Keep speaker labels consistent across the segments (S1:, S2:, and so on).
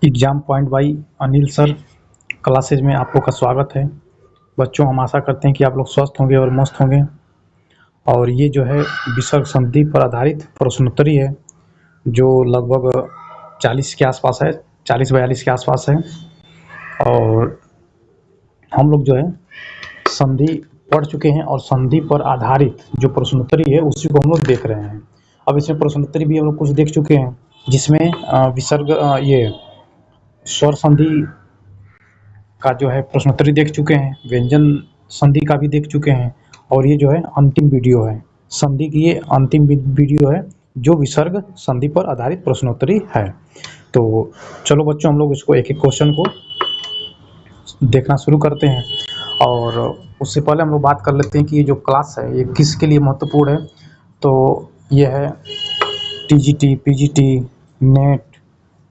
S1: Exam point by Anil sir classes में आप लोग का स्वागत है। बच्चों, हम आशा करते हैं कि आप लोग स्वस्थ होंगे और मस्त होंगे। और ये जो है विसर्ग संधि पर आधारित प्रश्नोत्तरी है, जो लगभग 40 के आसपास है, 40-42 के आसपास है। और हम लोग जो है संधि पढ़ चुके हैं और संधि पर आधारित जो प्रश्नोत्तरी है उसी को हम लोग देख रहे हैं। अब इसमें प्रश्नोत्तरी भी हम लोग कुछ देख चुके हैं, जिसमें विसर्ग ये स्वर संधि का जो है प्रश्नोत्तरी देख चुके हैं, व्यंजन संधि का भी देख चुके हैं। और ये जो है अंतिम वीडियो है, संधि की ये अंतिम वीडियो है जो विसर्ग संधि पर आधारित प्रश्नोत्तरी है। तो चलो बच्चों, हम लोग इसको एक एक क्वेश्चन को देखना शुरू करते हैं। और उससे पहले हम लोग बात कर लेते हैं कि ये जो क्लास है ये किसके लिए महत्वपूर्ण है। तो ये है टीजीटी, पीजीटी, नेट,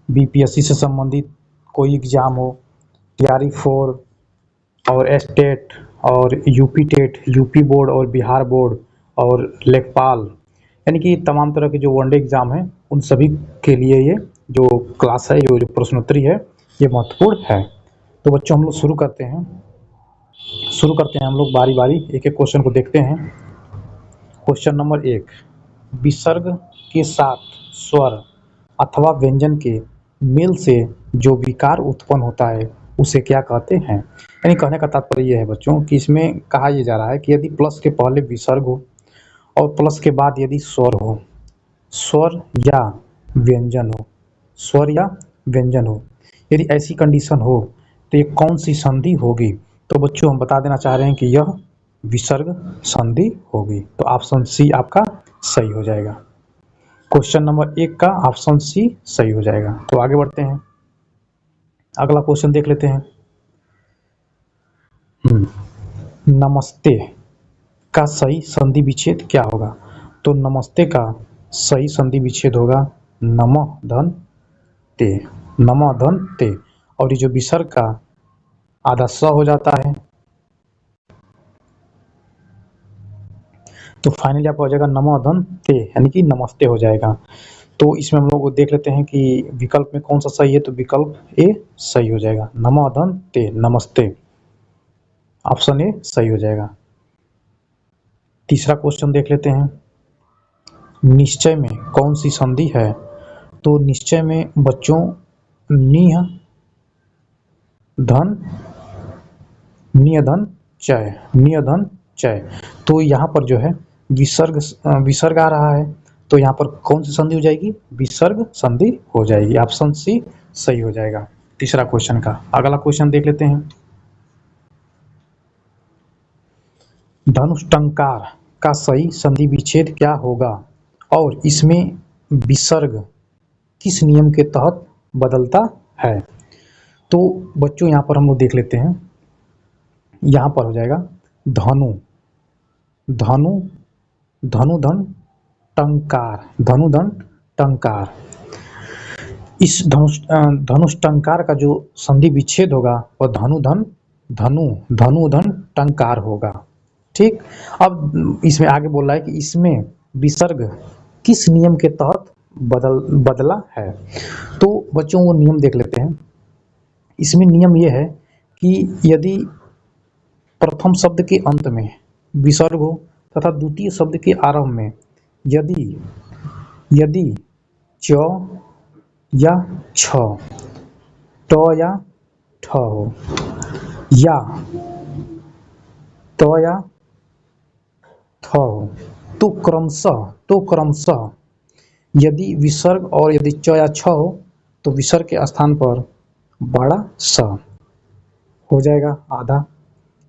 S1: बीपीएससी से संबंधित कोई एग्जाम हो, TRE-4 और एस्टेट और यूपी टेट, यूपी बोर्ड और बिहार बोर्ड और लेखपाल, यानी कि तमाम तरह के जो वनडे एग्जाम हैं उन सभी के लिए ये जो क्लास है, जो प्रश्नोत्तरी है, ये महत्वपूर्ण है। तो बच्चों, हम लोग शुरू करते हैं हम लोग बारी बारी एक एक क्वेश्चन को देखते हैं। क्वेश्चन नंबर 1, विसर्ग के साथ स्वर अथवा व्यंजन के मेल से जो विकार उत्पन्न होता है उसे क्या कहते हैं। यानी कहने का तात्पर्य यह है बच्चों कि इसमें कहा यह जा रहा है कि यदि प्लस के पहले विसर्ग हो और प्लस के बाद यदि स्वर हो, स्वर या व्यंजन हो, स्वर या व्यंजन हो, यदि ऐसी कंडीशन हो तो ये कौन सी संधि होगी। तो बच्चों, हम बता देना चाह रहे हैं कि यह विसर्ग संधि होगी। तो ऑप्शन सी आपका सही हो जाएगा। क्वेश्चन नंबर 1 का ऑप्शन सी सही हो जाएगा। तो आगे बढ़ते हैं, अगला क्वेश्चन देख लेते हैं। नमस्ते का सही संधि विच्छेद क्या होगा। तो नमस्ते का सही संधि विच्छेद होगा नमः धन ते, नमः धन ते। और ये जो विसर्ग का आधा स हो जाता है, तो फाइनली आपका हो जाएगा नमः धन ते, यानी कि नमस्ते हो जाएगा। तो इसमें हम लोग देख लेते हैं कि विकल्प में कौन सा सही है। तो विकल्प ए सही हो जाएगा, नमः धन ते, नमस्ते। ऑप्शन ए सही हो जाएगा। तीसरा क्वेश्चन देख लेते हैं, निश्चय में कौन सी संधि है। तो निश्चय में बच्चों निह धन, नियधन चय, नियधन चय। तो यहाँ पर जो है विसर्ग आ रहा है, तो यहाँ पर कौन सी संधि हो जाएगी, विसर्ग संधि हो जाएगी। ऑप्शन सी सही हो जाएगा तीसरा क्वेश्चन का। अगला क्वेश्चन देख लेते हैं, धनुष्टंकार का सही संधि विच्छेद क्या होगा और इसमें विसर्ग किस नियम के तहत बदलता है। तो बच्चों, यहाँ पर हम लोग देख लेते हैं, यहाँ पर हो जाएगा धनु, धनु, धनुधन टंकार, धनुधन टंकार। इस धनुष्टंकार का जो संधि विच्छेद होगा वह धनुधन, धनु, धनुधन टंकार होगा। ठीक, अब इसमें आगे बोल रहा है कि इसमें विसर्ग किस नियम के तहत बदला है। तो बच्चों, वो नियम देख लेते हैं। इसमें नियम यह है कि यदि प्रथम शब्द के अंत में विसर्ग हो तथा द्वितीय शब्द के आरंभ में यदि च या छ, ट या ठ हो, या त या थ हो, तो क्रमशः यदि विसर्ग और यदि च या छ हो तो विसर्ग के स्थान पर बड़ा स हो जाएगा आधा।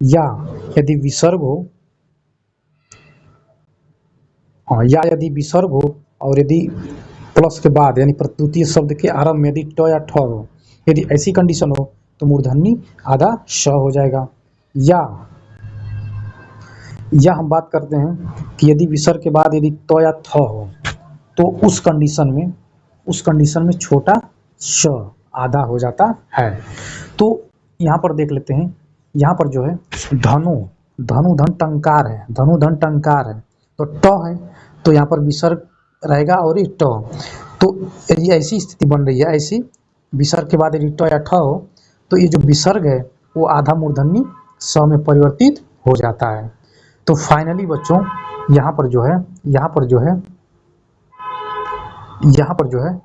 S1: या यदि विसर्ग हो, यदि विसर्ग हो और यदि प्लस के बाद यानी प्रस्तुतीय शब्द के आरंभ में यदि ट या ठ हो, यदि ऐसी कंडीशन हो तो मूर्धन्य आधा श हो जाएगा। या हम बात करते हैं कि यदि विसर्ग के बाद यदि त या थ हो तो उस कंडीशन में छोटा श आधा हो जाता है। तो यहाँ पर देख लेते हैं, यहाँ पर जो है धनुधन टंकार है, धनुधन टंकार है, तो ट है तो यहाँ पर विसर्ग रहेगा और ये ट। तो ये ऐसी स्थिति बन रही है, ऐसी विसर्ग के बाद यदि ट या ठ हो तो ये जो विसर्ग है वो आधा मूर्धन्य स में परिवर्तित हो जाता है। तो फाइनली बच्चों यहाँ पर जो है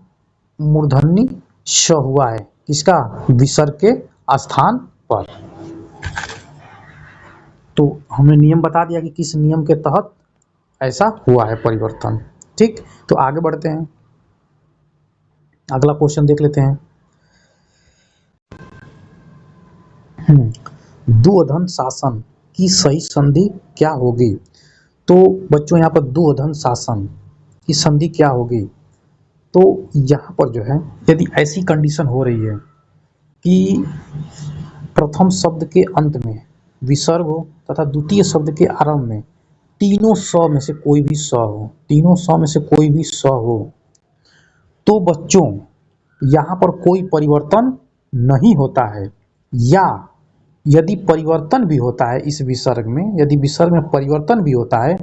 S1: मूर्धन्य श हुआ है किसका, विसर्ग के स्थान पर। तो हमने नियम बता दिया कि किस नियम के तहत ऐसा हुआ है परिवर्तन। ठीक, तो आगे बढ़ते हैं, अगला क्वेश्चन देख लेते हैं। दुअधन शासन की सही संधि क्या होगी? तो बच्चों यहाँ पर दुअधन शासन की संधि क्या होगी? तो यहाँ पर जो है यदि ऐसी कंडीशन हो रही है कि प्रथम शब्द के अंत में विसर्ग हो तथा द्वितीय शब्द के आरंभ में तीनों स में से कोई भी स हो, तो बच्चों यहाँ पर कोई परिवर्तन नहीं होता है। या यदि परिवर्तन भी होता है इस विसर्ग में, यदि विसर्ग में परिवर्तन भी होता है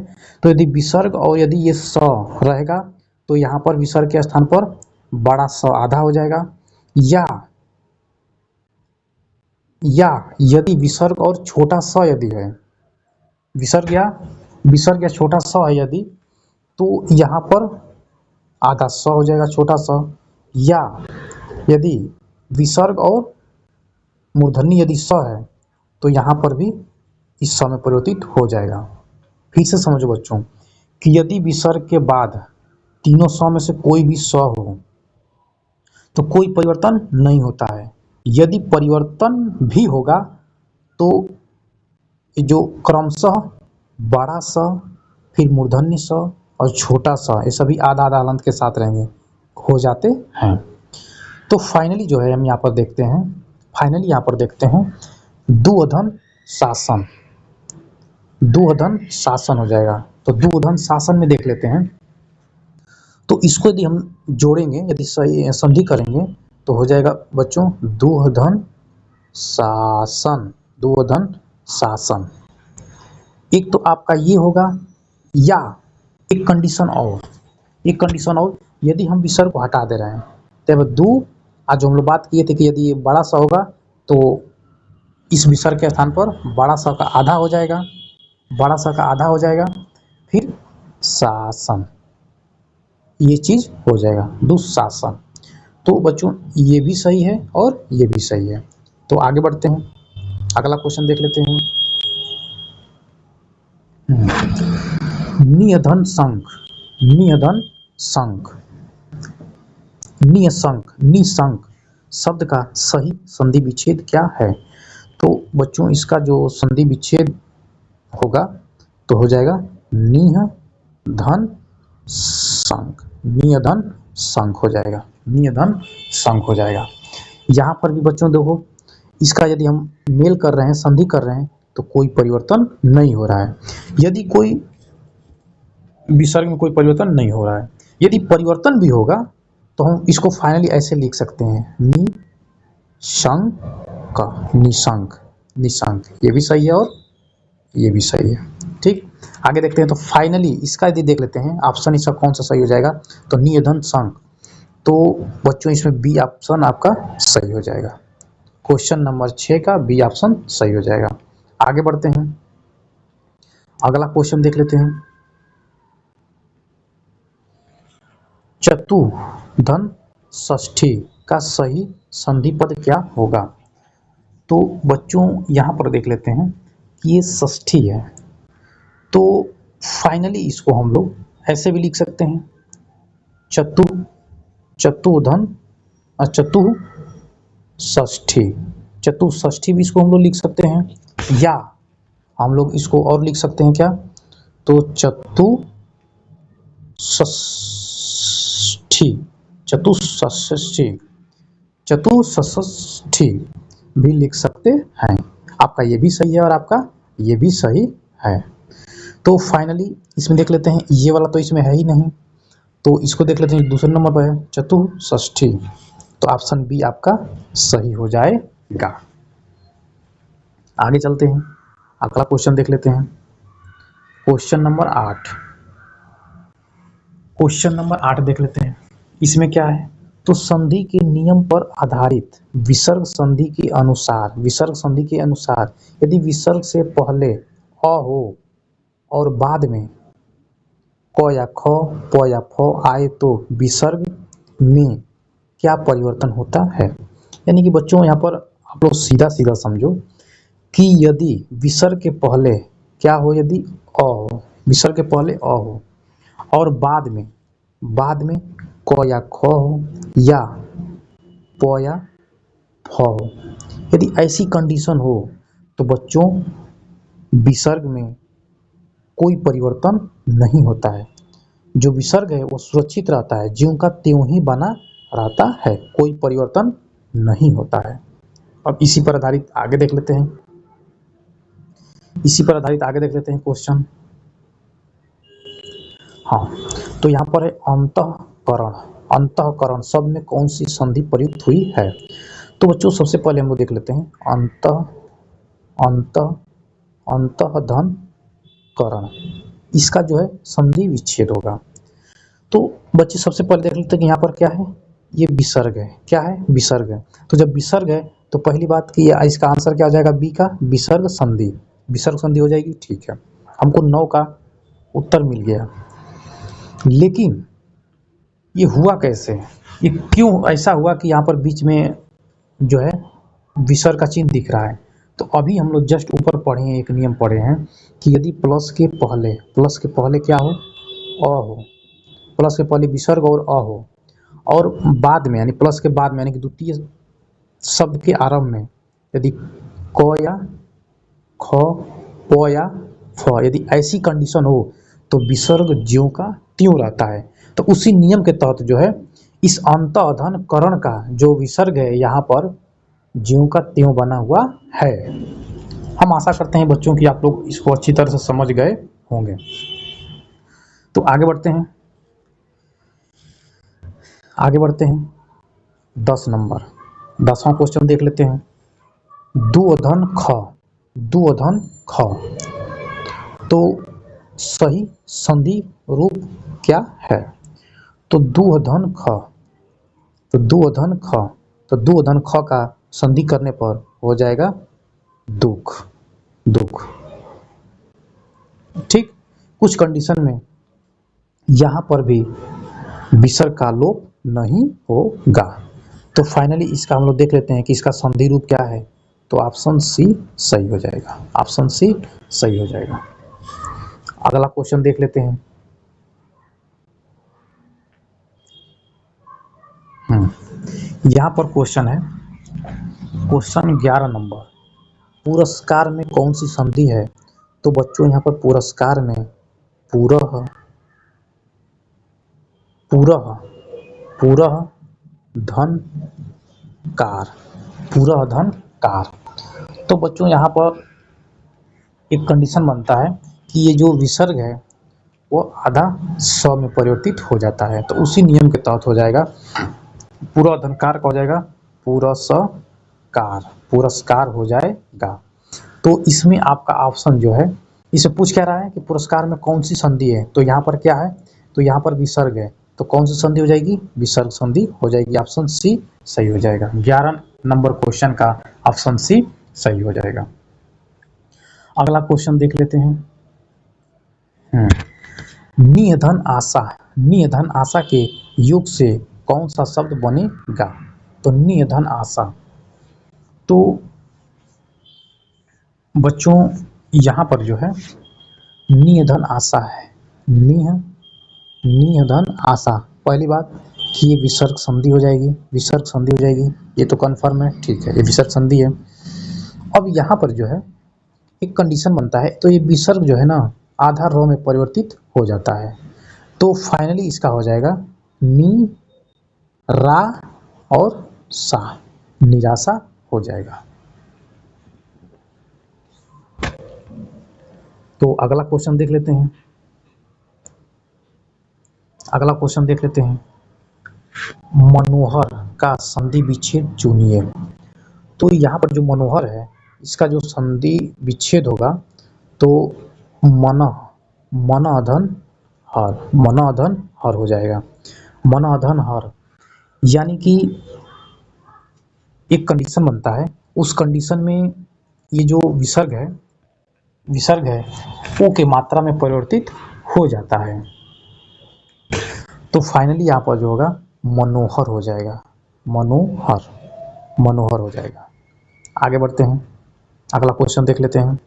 S1: तो यदि विसर्ग और यदि ये स रहेगा तो यहाँ पर विसर्ग के स्थान पर बड़ा स आधा हो जाएगा। या यदि विसर्ग और छोटा स यदि है, विसर्ग या छोटा स है यदि, तो यहाँ पर आधा स हो जाएगा छोटा स। या यदि विसर्ग और मूर्धन्य यदि स है तो यहाँ पर भी इस स में परिवर्तित हो जाएगा। फिर से समझो बच्चों कि यदि विसर्ग के बाद तीनों स में से कोई भी स हो तो कोई परिवर्तन नहीं होता है। यदि परिवर्तन भी होगा तो जो क्रमशः बड़ा स, फिर मूर्धन्य स और छोटा स, ये सभी आधा आधा हलंत के साथ रहेंगे, हो जाते हैं। तो फाइनली जो है हम यहाँ पर देखते हैं दुअधन शासन हो जाएगा। तो दुअधन शासन में देख लेते हैं, तो इसको यदि हम जोड़ेंगे, यदि सही संधि करेंगे तो हो जाएगा बच्चों दुअधन शासन। एक तो आपका ये होगा, या एक कंडीशन और, यदि हम विसर्ग को हटा दे रहे हैं तब आज जो हम लोग बात किए थे कि यदि ये बड़ा सा होगा तो इस विसर्ग के स्थान पर बड़ा सा का आधा हो जाएगा, फिर शासन, ये चीज हो जाएगा दुशासन। तो बच्चों ये भी सही है और ये भी सही है। तो आगे बढ़ते हैं, अगला क्वेश्चन देख लेते हैं। निशंक शब्द का सही संधि विच्छेद क्या है? तो बच्चों इसका जो संधि विच्छेद होगा तो हो जाएगा निह धन संक हो जाएगा। यहाँ पर भी बच्चों देखो, इसका यदि हम मेल कर रहे हैं, संधि कर रहे हैं तो कोई परिवर्तन नहीं हो रहा है। यदि कोई विसर्ग में कोई परिवर्तन नहीं हो रहा है, यदि परिवर्तन भी होगा तो हम इसको फाइनली ऐसे लिख सकते हैं निशंक। ये भी सही है और ये भी सही है। ठीक, आगे देखते हैं। तो फाइनली इसका यदि देख लेते हैं ऑप्शन इसका कौन सा सही हो जाएगा, तो निधन संक। तो बच्चों इसमें बी ऑप्शन आपका सही हो जाएगा। क्वेश्चन नंबर 6 का बी ऑप्शन सही हो जाएगा। आगे बढ़ते हैं, अगला क्वेश्चन देख लेते हैं। चतुधन षष्ठी का सही संधि पद क्या होगा? तो बच्चों यहाँ पर देख लेते हैं कि ये षष्ठी है, तो फाइनली इसको हम लोग ऐसे भी लिख सकते हैं चतुधन चतुष्षष्ठी भी इसको हम लोग लिख सकते हैं, या हम लोग इसको और लिख सकते हैं क्या, तो चतुष्षष्ठी भी लिख सकते हैं। आपका ये भी सही है और आपका ये भी सही है। तो फाइनली इसमें देख लेते हैं, ये वाला तो इसमें है ही नहीं, तो इसको देख लेते हैं दूसरे नंबर पर है चतुष्षष्ठी, तो ऑप्शन बी आपका सही हो जाएगा। आगे चलते हैं, अगला क्वेश्चन देख लेते हैं। क्वेश्चन नंबर 8 देख लेते हैं। इसमें क्या है, तो संधि के नियम पर आधारित विसर्ग संधि के अनुसार यदि विसर्ग से पहले अ हो और बाद में क या ख, प या फ आए तो विसर्ग में क्या परिवर्तन होता है। यानी कि बच्चों यहाँ पर आप लोग सीधा सीधा समझो कि यदि विसर्ग के पहले क्या हो, यदि अ हो, विसर्ग के पहले अ हो और बाद में क या ख हो या प या फ हो, यदि ऐसी कंडीशन हो तो बच्चों विसर्ग में कोई परिवर्तन नहीं होता है। जो विसर्ग है वो सुरक्षित रहता है, ज्यों का त्यों ही बना रहता है, कोई परिवर्तन नहीं होता है। अब इसी पर आधारित आगे देख लेते हैं क्वेश्चन। हाँ, तो यहाँ पर है अंतःकरण शब्द में कौन सी संधि प्रयुक्त हुई है। तो बच्चों सबसे पहले हम लोग देख लेते हैं अंतःधन करण, इसका जो है संधि विच्छेद होगा। तो बच्चे सबसे पहले देख लेते हैं कि यहाँ पर क्या है, ये विसर्ग है। क्या है, विसर्ग है। तो जब विसर्ग है तो पहली बात कि इसका आंसर क्या हो जाएगा, बी का विसर्ग संधि हो जाएगी। ठीक है, हमको 9 का उत्तर मिल गया। लेकिन ये हुआ कैसे, ये क्यों ऐसा हुआ कि यहाँ पर बीच में जो है विसर्ग का चिन्ह दिख रहा है। तो अभी हम लोग जस्ट ऊपर पढ़े हैं, एक नियम पढ़े हैं कि यदि प्लस के पहले क्या हो, अ हो, प्लस के पहले विसर्ग और अ हो और बाद में यानी प्लस के बाद में यानी कि द्वितीय शब्द के आरंभ में यदि क या ख, प या फ, यदि ऐसी कंडीशन हो तो विसर्ग ज्यों का त्यों रहता है। तो उसी नियम के तहत जो है इस अंतःधन करण का जो विसर्ग है यहाँ पर ज्यों का त्यों बना हुआ है। हम आशा करते हैं बच्चों कि आप लोग इसको अच्छी तरह से समझ गए होंगे। तो आगे बढ़ते हैं 10 नंबर 10वां क्वेश्चन देख लेते हैं। दुअधन ख, तो सही संधि रूप क्या है। तो दुअधन ख का संधि करने पर हो जाएगा दुख। ठीक, कुछ कंडीशन में यहाँ पर भी विसर्ग का लोप नहीं होगा। तो फाइनली इसका हम लोग देख लेते हैं कि इसका संधि रूप क्या है। तो ऑप्शन सी सही हो जाएगा। अगला क्वेश्चन देख लेते हैं। यहाँ पर क्वेश्चन है, क्वेश्चन 11 नंबर, पुरस्कार में कौन सी संधि है। तो बच्चों यहाँ पर पुरस्कार में पुरः धन कार। तो बच्चों यहाँ पर एक कंडीशन बनता है कि ये जो विसर्ग है वो आधा स में परिवर्तित हो जाता है। तो उसी नियम के तहत हो जाएगा पूरा धनकार का हो जाएगा पुरस्कार हो जाएगा। तो इसमें आपका ऑप्शन जो है, इसे पूछ क्या रहा है कि पुरस्कार में कौन सी संधि है। तो यहाँ पर क्या है, तो यहाँ पर विसर्ग है, तो कौन सी संधि हो जाएगी, विसर्ग संधि हो जाएगी। ऑप्शन सी सही हो जाएगा। 11 नंबर क्वेश्चन का ऑप्शन सी सही हो जाएगा। अगला क्वेश्चन देख लेते हैं। निधन आशा के योग से कौन सा शब्द बनेगा। तो निधन आशा, तो बच्चों यहाँ पर जो है निधन आशा है, निधन आशा, पहली बात कि ये विसर्ग संधि हो जाएगी, ये तो कंफर्म है। ठीक है, ये विसर्ग संधि है। अब यहाँ पर जो है एक कंडीशन बनता है, तो ये विसर्ग जो है ना आधा र में परिवर्तित हो जाता है। तो फाइनली इसका हो जाएगा नी रा और सा, निराशा हो जाएगा। तो अगला क्वेश्चन देख लेते हैं। मनोहर का संधि विच्छेद चुनिए। तो यहाँ पर जो मनोहर है इसका जो संधि विच्छेद होगा तो मनअधन हर हो जाएगा। मनअधन हर यानी कि एक कंडीशन बनता है, उस कंडीशन में ये जो विसर्ग है ओ के मात्रा में परिवर्तित हो जाता है। तो फाइनली यहाँ पर जो होगा मनोहर हो जाएगा, मनोहर हो जाएगा। आगे बढ़ते हैं, अगला क्वेश्चन देख लेते हैं।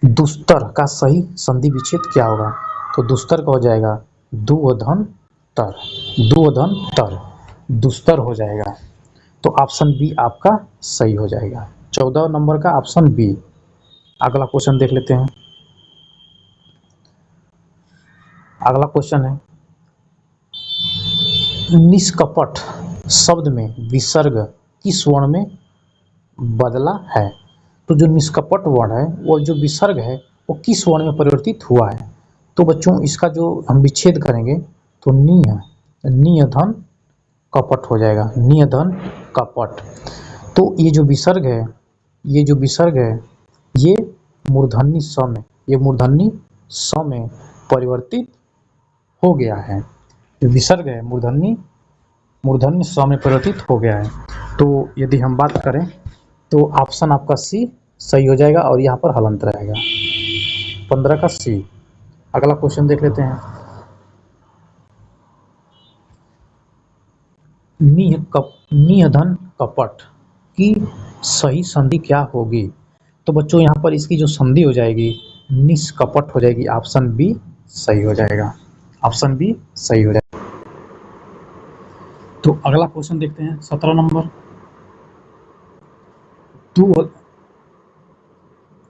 S1: दुस्तर का सही संधि विच्छेद क्या होगा? तो दुस्तर का हो जाएगा दुअधन तर, दुस्तर हो जाएगा। तो ऑप्शन बी आपका सही हो जाएगा, 14 नंबर का ऑप्शन बी। अगला क्वेश्चन देख लेते हैं। अगला क्वेश्चन है, निष्कपट शब्द में विसर्ग किस वर्ण में बदला है? तो जो निष्कपट वर्ण है वो जो विसर्ग है वो किस वर्ण में परिवर्तित हुआ है? तो बच्चों इसका जो हम विच्छेद करेंगे तो नियधन कपट हो जाएगा, नियधन कपट। तो ये जो विसर्ग है ये मूर्धन्य स में परिवर्तित हो गया है। जो विसर्ग है मूर्धन्य स में परिवर्तित हो गया है। तो यदि हम बात करें तो ऑप्शन आपका सी सही हो जाएगा और यहाँ पर हलंत रहेगा, 15 का सी। अगला क्वेश्चन देख लेते हैं। नियधन कपट की सही संधि क्या होगी? तो बच्चों यहाँ पर इसकी जो संधि हो जाएगी निष्कपट हो जाएगी, ऑप्शन बी सही हो जाएगा, ऑप्शन बी सही हो जाएगा। तो अगला क्वेश्चन देखते हैं 17 नंबर।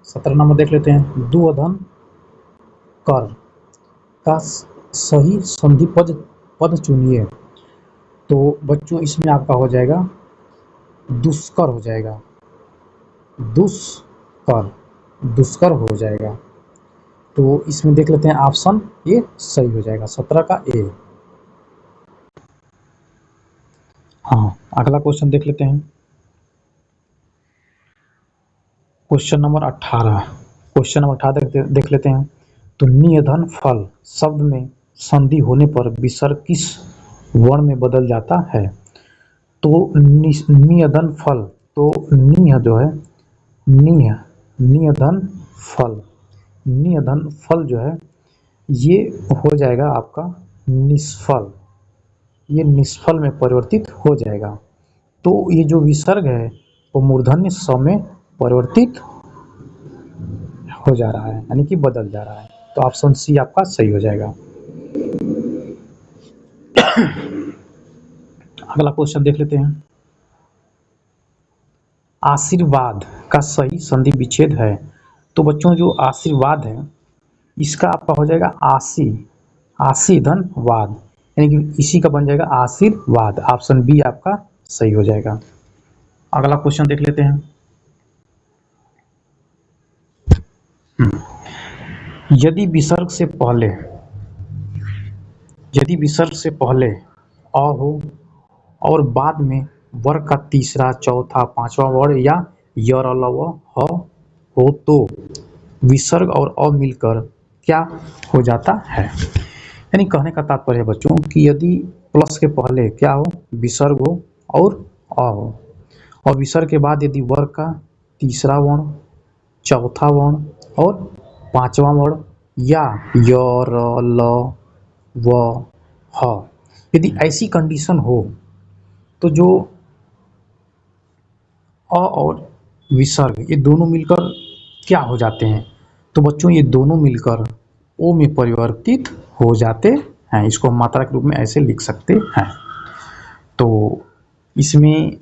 S1: 17 नंबर देख लेते हैं। दुअधन कर का सही संधि पद चुनिए। तो बच्चों इसमें आपका हो जाएगा दुष्कर हो जाएगा, दुष्कर हो जाएगा। तो इसमें देख लेते हैं ऑप्शन ए सही हो जाएगा, 17 का ए। हाँ, अगला क्वेश्चन देख लेते हैं। क्वेश्चन नंबर 18 देख लेते हैं। तो नियधन फल शब्द में संधि होने पर विसर्ग किस वर्ण में बदल जाता है? तो नियधन फल, तो निह जो है नियधन फल जो है ये हो जाएगा आपका निष्फल, ये निष्फल में परिवर्तित हो जाएगा। तो ये जो विसर्ग है वो मूर्धन्य स में परिवर्तित हो जा रहा है, यानी कि बदल जा रहा है। तो ऑप्शन सी आपका सही हो जाएगा। अगला क्वेश्चन देख लेते हैं। आशीर्वाद का सही संधि विच्छेद है। तो बच्चों जो आशीर्वाद है इसका आपका हो जाएगा आशी धन वाद, यानी कि इसी का बन जाएगा आशीर्वाद, ऑप्शन बी आपका सही हो जाएगा। अगला क्वेश्चन देख लेते हैं। यदि विसर्ग से पहले अ हो और बाद में वर्ग का तीसरा, चौथा, पांचवा वर्ण या य र ल व ह हो तो विसर्ग और अ मिलकर क्या हो जाता है? यानी कहने का तात्पर्य है बच्चों कि यदि प्लस के पहले क्या हो विसर्ग हो और अ हो, और विसर्ग के बाद यदि वर्ग का तीसरा वर्ण, चौथा वर्ण और पांचवा वर्ण या य र ल व ह, यदि ऐसी कंडीशन हो तो जो अ और विसर्ग ये दोनों मिलकर क्या हो जाते हैं? तो बच्चों ये दोनों मिलकर ओ में परिवर्तित हो जाते हैं। इसको हम मात्रा के रूप में ऐसे लिख सकते हैं। तो इसमें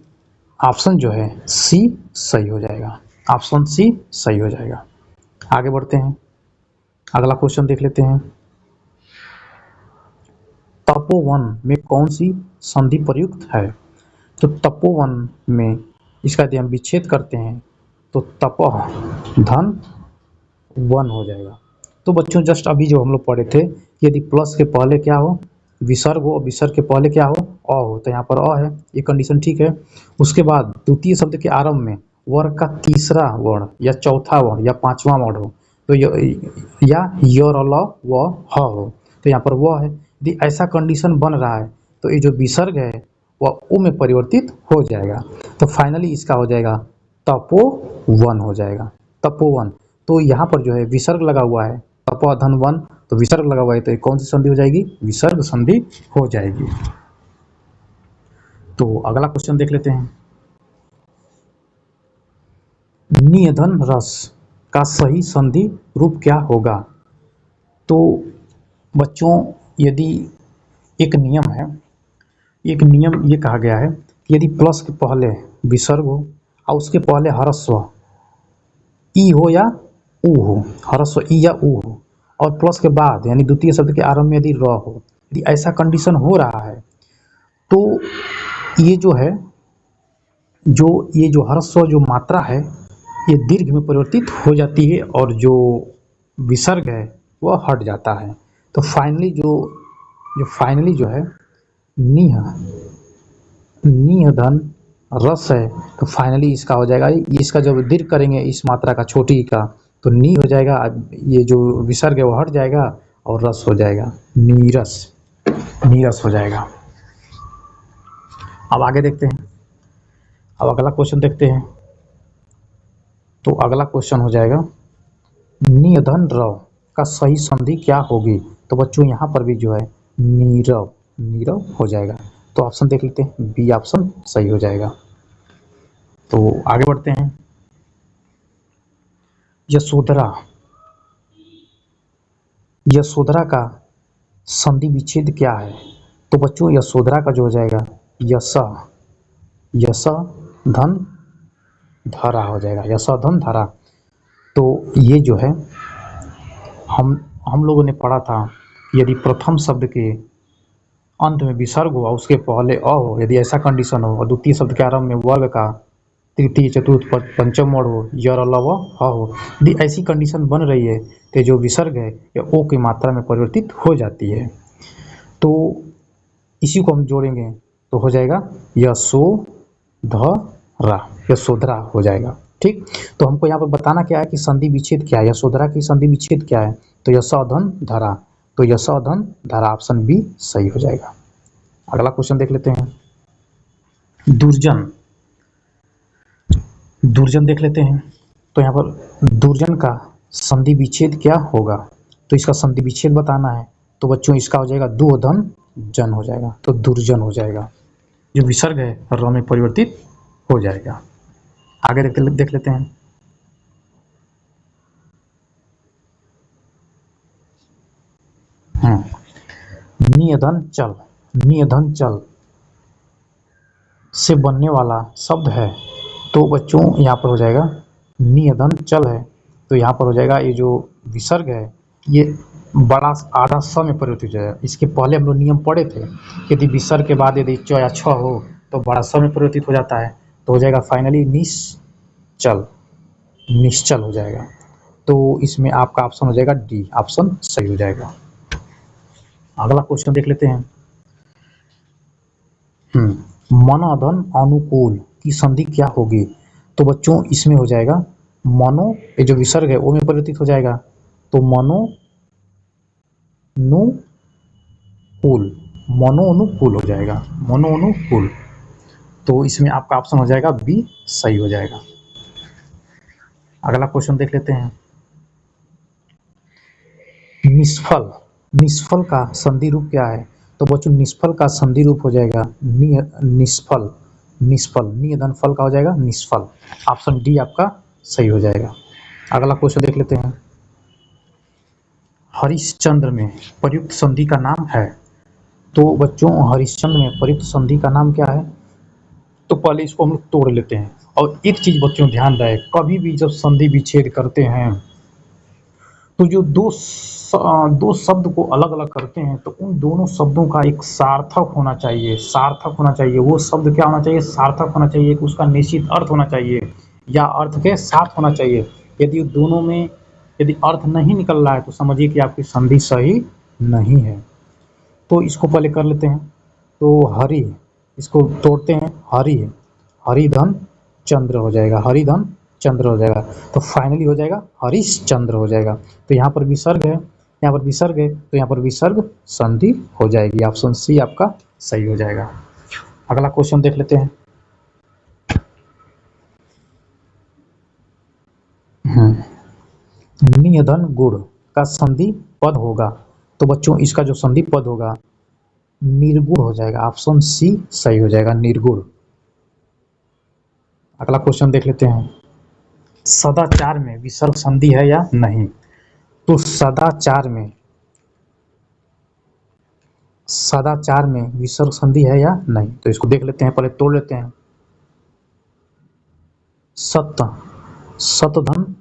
S1: ऑप्शन जो है सी सही हो जाएगा, ऑप्शन सी सही हो जाएगा। आगे बढ़ते हैं, अगला क्वेश्चन देख लेते हैं। तपोवन में कौन सी संधि प्रयुक्त है? तो तपोवन में इसका यदि हम विच्छेद करते हैं तो तपह धन वन हो जाएगा। तो बच्चों जस्ट अभी जो हम लोग पढ़े थे यदि प्लस के पहले क्या हो विसर्ग हो, विसर्ग के पहले क्या हो अ हो, तो यहाँ पर अ है, ये कंडीशन ठीक है। उसके बाद द्वितीय शब्द के आरंभ में वर्ग का तीसरा वर्ण या चौथा वर्ण या पांचवा वर्ण हो तो या य र ल व ह हो, तो यहाँ पर व है, यदि ऐसा कंडीशन बन रहा है तो ये जो विसर्ग है वह उ में परिवर्तित हो जाएगा। तो फाइनली इसका हो जाएगा तपोवन हो जाएगा, तपोवन। तो यहाँ पर जो है विसर्ग लगा हुआ है, तपोधन वन, तो विसर्ग लगा हुआ है तो ये कौन सी संधि हो जाएगी? विसर्ग संधि हो जाएगी। तो अगला क्वेश्चन देख लेते हैं। नियधन रस का सही संधि रूप क्या होगा? तो बच्चों यदि एक नियम है, एक नियम ये कहा गया है कि यदि प्लस के पहले विसर्ग हो और उसके पहले ह्रस्व ई हो या ऊ हो, ह्रस्व ई या ऊ हो, और प्लस के बाद यानी द्वितीय शब्द के आरंभ में यदि र हो, यदि ऐसा कंडीशन हो रहा है तो ये जो है, ये जो ह्रस्व जो मात्रा है ये दीर्घ में परिवर्तित हो जाती है और जो विसर्ग है वह हट जाता है। तो फाइनली जो है निहधन रस है, तो फाइनली इसका हो जाएगा, इसका जब दीर्घ करेंगे इस मात्रा का छोटी का तो नी हो जाएगा, ये जो विसर्ग है वो हट जाएगा और रस हो जाएगा, नीरस हो जाएगा। अब आगे देखते हैं, अब अगला क्वेश्चन देखते हैं। तो अगला क्वेश्चन हो जाएगा नियधन रव का सही संधि क्या होगी? तो बच्चों यहाँ पर भी जो है नीरव हो जाएगा। तो ऑप्शन देख लेते हैं, बी ऑप्शन सही हो जाएगा। तो आगे बढ़ते हैं। यशोधरा का संधि विच्छेद क्या है? तो बच्चों यशोधरा का जो हो जाएगा यश धन धरा हो जाएगा, यशोधन धरा। तो ये जो है हम लोगों ने पढ़ा था, यदि प्रथम शब्द के अंत में विसर्ग हो और उसके पहले अ हो, यदि ऐसा कंडीशन हो, और द्वितीय शब्द के आरंभ में वर्ग का तृतीय चतुर्थ पंचम वर्ण हो, यर लव ह हो, यदि ऐसी कंडीशन बन रही है तो जो विसर्ग है या ओ की मात्रा में परिवर्तित हो जाती है। तो इसी को हम जोड़ेंगे तो हो जाएगा यशोधरा हो जाएगा। ठीक, तो हमको यहाँ पर बताना क्या है कि संधि विच्छेद क्या है, यशोधरा की संधि विच्छेद क्या है? तो यशोधन धरा, तो यशोधन धरा ऑप्शन बी सही हो जाएगा। अगला क्वेश्चन देख लेते हैं। दुर्जन देख लेते हैं। तो यहाँ पर दुर्जन का संधि विच्छेद क्या होगा? तो इसका संधि विच्छेद बताना है, तो बच्चों इसका हो जाएगा दुर्धन जन हो जाएगा, तो दुर्जन हो जाएगा, जो विसर्ग है र में परिवर्तित हो जाएगा। आगे देख लेते हैं। नियधन चल से बनने वाला शब्द है, तो बच्चों यहाँ पर हो जाएगा नियधन चल है, तो यहाँ पर हो जाएगा ये जो विसर्ग है ये बड़ा आधा स में परिवर्तित हो जाएगा। इसके पहले हम लोग नियम पढ़े थे, यदि विसर्ग के बाद यदि च या छ हो तो बड़ा स में परिवर्तित हो जाता है, तो हो जाएगा फाइनली निश्चल हो जाएगा। तो इसमें आपका ऑप्शन हो जाएगा डी ऑप्शन सही हो जाएगा। अगला क्वेश्चन देख लेते हैं। मनोधन अनुकूल की संधि क्या होगी? तो बच्चों इसमें हो जाएगा मनो, ये जो विसर्ग है वो में परिवर्तित हो जाएगा, तो मनोनुकूल हो जाएगा, मनोनुकूल। तो इसमें आपका ऑप्शन हो जाएगा बी सही हो जाएगा। अगला क्वेश्चन देख लेते हैं। निष्फल का संधि रूप क्या है? तो बच्चों निष्फल का संधि रूप हो जाएगा निष्फल, नियधन फल का हो जाएगा निष्फल, ऑप्शन डी आपका सही हो जाएगा। अगला क्वेश्चन देख लेते हैं। हरिश्चंद्र में प्रयुक्त संधि का नाम है, तो बच्चों हरिश्चंद्र में प्रयुक्त संधि का नाम क्या है? तो पहले इसको हम लोग तोड़ लेते हैं। और एक चीज बच्चों ध्यान रहे, कभी भी जब संधि विच्छेद करते हैं तो जो दो शब्द को अलग अलग करते हैं तो उन दोनों शब्दों का एक सार्थक होना चाहिए, वो शब्द क्या होना चाहिए? सार्थक होना चाहिए, उसका निश्चित अर्थ होना चाहिए या अर्थ के साथ होना चाहिए। यदि दोनों में यदि अर्थ नहीं निकल रहा है तो समझिए कि आपकी संधि सही नहीं है। तो इसको पहले कर लेते हैं। तो हरि, इसको तोड़ते हैं, हरिधन चंद्र हो जाएगा, हरिधन चंद्र हो जाएगा, तो फाइनली हो जाएगा हरिश्चंद्र हो जाएगा। तो यहाँ पर विसर्ग है यहाँ पर विसर्ग है तो यहाँ पर विसर्ग संधि हो जाएगी। ऑप्शन सी आपका सही हो जाएगा। अगला क्वेश्चन देख लेते हैं। नियधन गुण का संधि पद होगा, तो बच्चों इसका जो संधि पद होगा निर्गुण हो जाएगा। ऑप्शन सी सही हो जाएगा, निर्गुण। अगला क्वेश्चन देख लेते हैं। सदाचार में विसर्ग संधि है या नहीं? तो सदाचार में विसर्ग संधि है या नहीं, तो इसको देख लेते हैं, पहले तोड़ लेते हैं। सतधन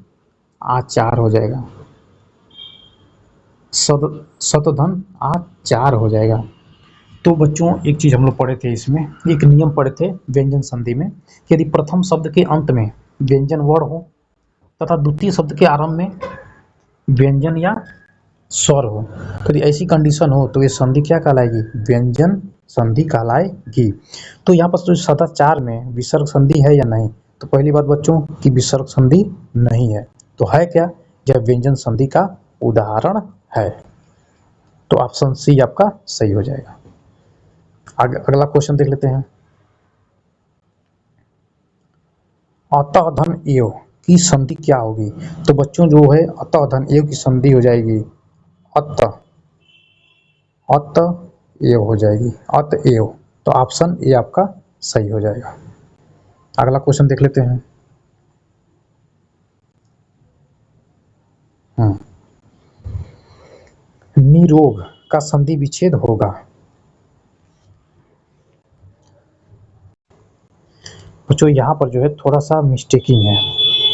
S1: आचार हो जाएगा, सतधन आचार हो जाएगा। तो बच्चों एक चीज हम लोग पढ़े थे, इसमें एक नियम पढ़े थे व्यंजन संधि में, यदि प्रथम शब्द के अंत में व्यंजन वर्ण हो तथा द्वितीय शब्द के आरंभ में व्यंजन या स्वर हो, तो यदि ऐसी कंडीशन हो तो ये संधि क्या कहलाएगी? व्यंजन संधि कहलाएगी। तो यहाँ पर जो सदाचार में विसर्ग संधि है या नहीं, तो पहली बात बच्चों की विसर्ग संधि नहीं है, तो है क्या? यह व्यंजन संधि का उदाहरण है। तो ऑप्शन सी आपका सही हो जाएगा। अगला क्वेश्चन देख लेते हैं। अतः धन एव की संधि क्या होगी? तो बच्चों जो है अतः धन एव की संधि हो जाएगी अत एव हो जाएगी, अत एव। तो ऑप्शन ए आपका सही हो जाएगा। अगला क्वेश्चन देख लेते हैं। निरोग का संधि विच्छेद होगा। बच्चों यहाँ पर जो है थोड़ा सा मिस्टेकिंग है,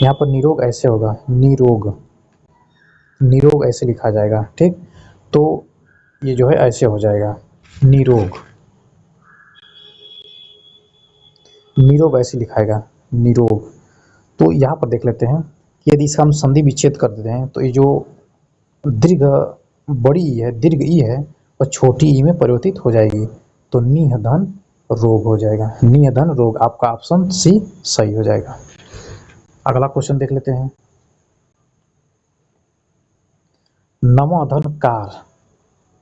S1: यहाँ पर निरोग ऐसे होगा, निरोग ऐसे लिखा जाएगा, ठीक? तो ये जो है ऐसे हो जाएगा, निरोग ऐसे लिखाएगा, निरोग। तो यहाँ पर देख लेते हैं कि यदि इसका हम संधि विच्छेद कर देते हैं तो ये जो दीर्घ बड़ी ई है, दीर्घ ई है, और छोटी ई में परिवर्तित हो जाएगी, तो निधन रोग हो जाएगा, निधन रोग। आपका ऑप्शन सी सही हो जाएगा। अगला क्वेश्चन देख लेते हैं। नमोधनकार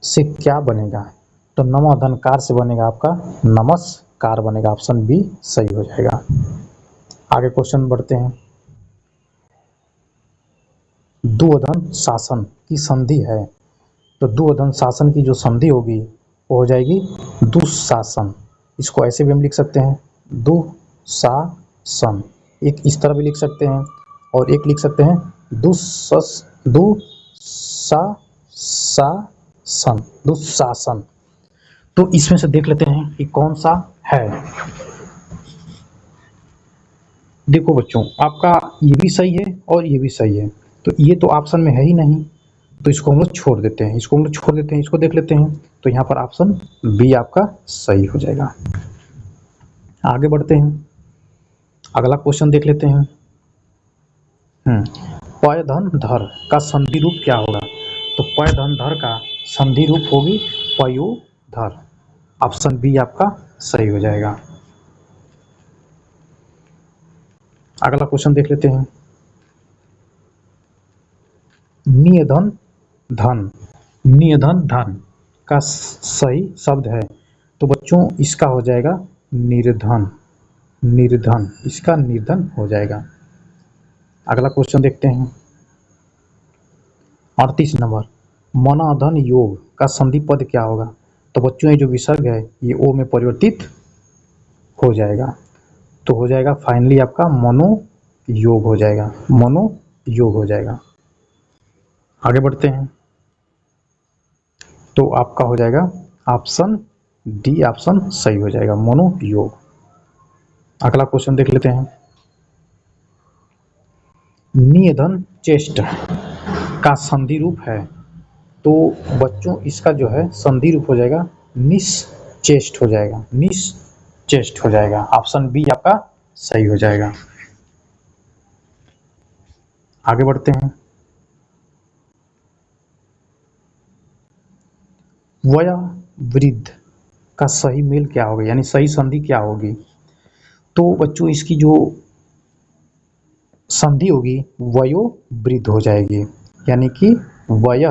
S1: से क्या बनेगा? तो नमोधनकार से बनेगा आपका नमस्कार बनेगा, ऑप्शन बी सही हो जाएगा। आगे क्वेश्चन बढ़ते हैं। दुर्योधन शासन की संधि है, तो दुर्योधन शासन की जो संधि होगी वो हो जाएगी दुशासन। इसको ऐसे भी हम लिख सकते हैं, दुशासन। एक इस तरह भी लिख सकते हैं और एक लिख सकते हैं दुशासन। तो इसमें से देख लेते हैं कि कौन सा है। देखो बच्चों, आपका ये भी सही है और ये भी सही है, तो ये तो ऑप्शन में है ही नहीं, तो इसको हम लोग छोड़ देते हैं, इसको देख लेते हैं। तो यहाँ पर ऑप्शन बी आपका सही हो जाएगा। आगे बढ़ते हैं, अगला क्वेश्चन देख लेते हैं। पयधन धर का संधि रूप क्या होगा? तो पयधन धर का संधि रूप होगी पयोधर। ऑप्शन बी आपका सही हो जाएगा। अगला क्वेश्चन देख लेते हैं। नियधन धन का सही शब्द है, तो बच्चों इसका हो जाएगा निर्धन, इसका निर्धन हो जाएगा। अगला क्वेश्चन देखते हैं। 38 नंबर, मनोधन योग का संधि पद क्या होगा? तो बच्चों ये जो विसर्ग है ये ओ में परिवर्तित हो जाएगा, तो हो जाएगा फाइनली आपका मनो योग हो जाएगा, आगे बढ़ते हैं। तो आपका हो जाएगा ऑप्शन डी, ऑप्शन सही हो जाएगा, मनो योग। अगला क्वेश्चन देख लेते हैं। नियधन चेष्ट का संधि रूप है, तो बच्चों इसका जो है संधि रूप हो जाएगा निश्चेष्ट हो जाएगा, ऑप्शन बी आपका सही हो जाएगा। आगे बढ़ते हैं। वया वृद्ध का सही मेल क्या होगा, यानी सही संधि क्या होगी? तो बच्चों इसकी जो संधि होगी वयो वृद्ध हो जाएगी, यानी कि वय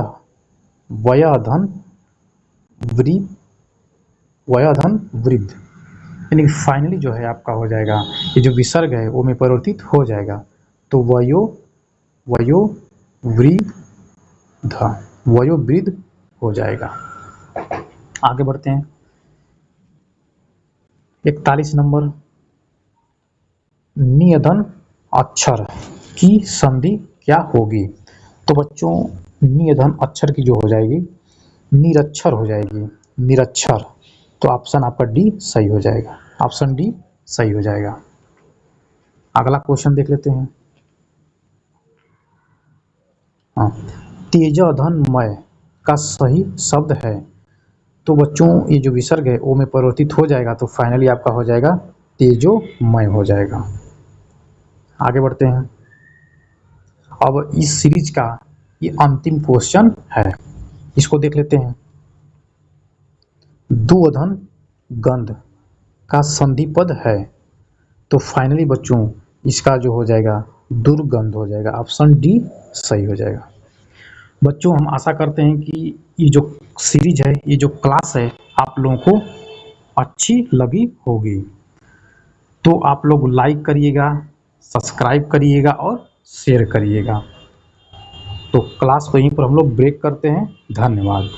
S1: वयधन वृद्ध, वयधन वृद्ध, यानी फाइनली जो है आपका हो जाएगा, ये जो विसर्ग है वो में परिवर्तित हो जाएगा, तो वयोवृद्ध, वयोवृद्ध हो जाएगा। आगे बढ़ते हैं 41 नंबर, नियधन अक्षर की संधि क्या होगी? तो बच्चों नियधन अक्षर की जो हो जाएगी निरक्षर हो जाएगी, निरक्षर। तो ऑप्शन आपका डी सही हो जाएगा, ऑप्शन डी सही हो जाएगा। अगला क्वेश्चन देख लेते हैं। हाँ, तेजधनमय का सही शब्द है। तो बच्चों ये जो विसर्ग है वो में परिवर्तित हो जाएगा, तो फाइनली आपका हो जाएगा तेजोमय हो जाएगा। आगे बढ़ते हैं। अब इस सीरीज का ये अंतिम क्वेश्चन है, इसको देख लेते हैं। दुर्धन गंध का संधि पद है, तो फाइनली बच्चों इसका जो हो जाएगा दुर्गंध हो जाएगा, ऑप्शन डी सही हो जाएगा। बच्चों हम आशा करते हैं कि ये जो सीरीज है, ये जो क्लास है आप लोगों को अच्छी लगी होगी। तो आप लोग लाइक करिएगा, सब्सक्राइब करिएगा और शेयर करिएगा। तो क्लास को यहीं पर हम लोग ब्रेक करते हैं। धन्यवाद।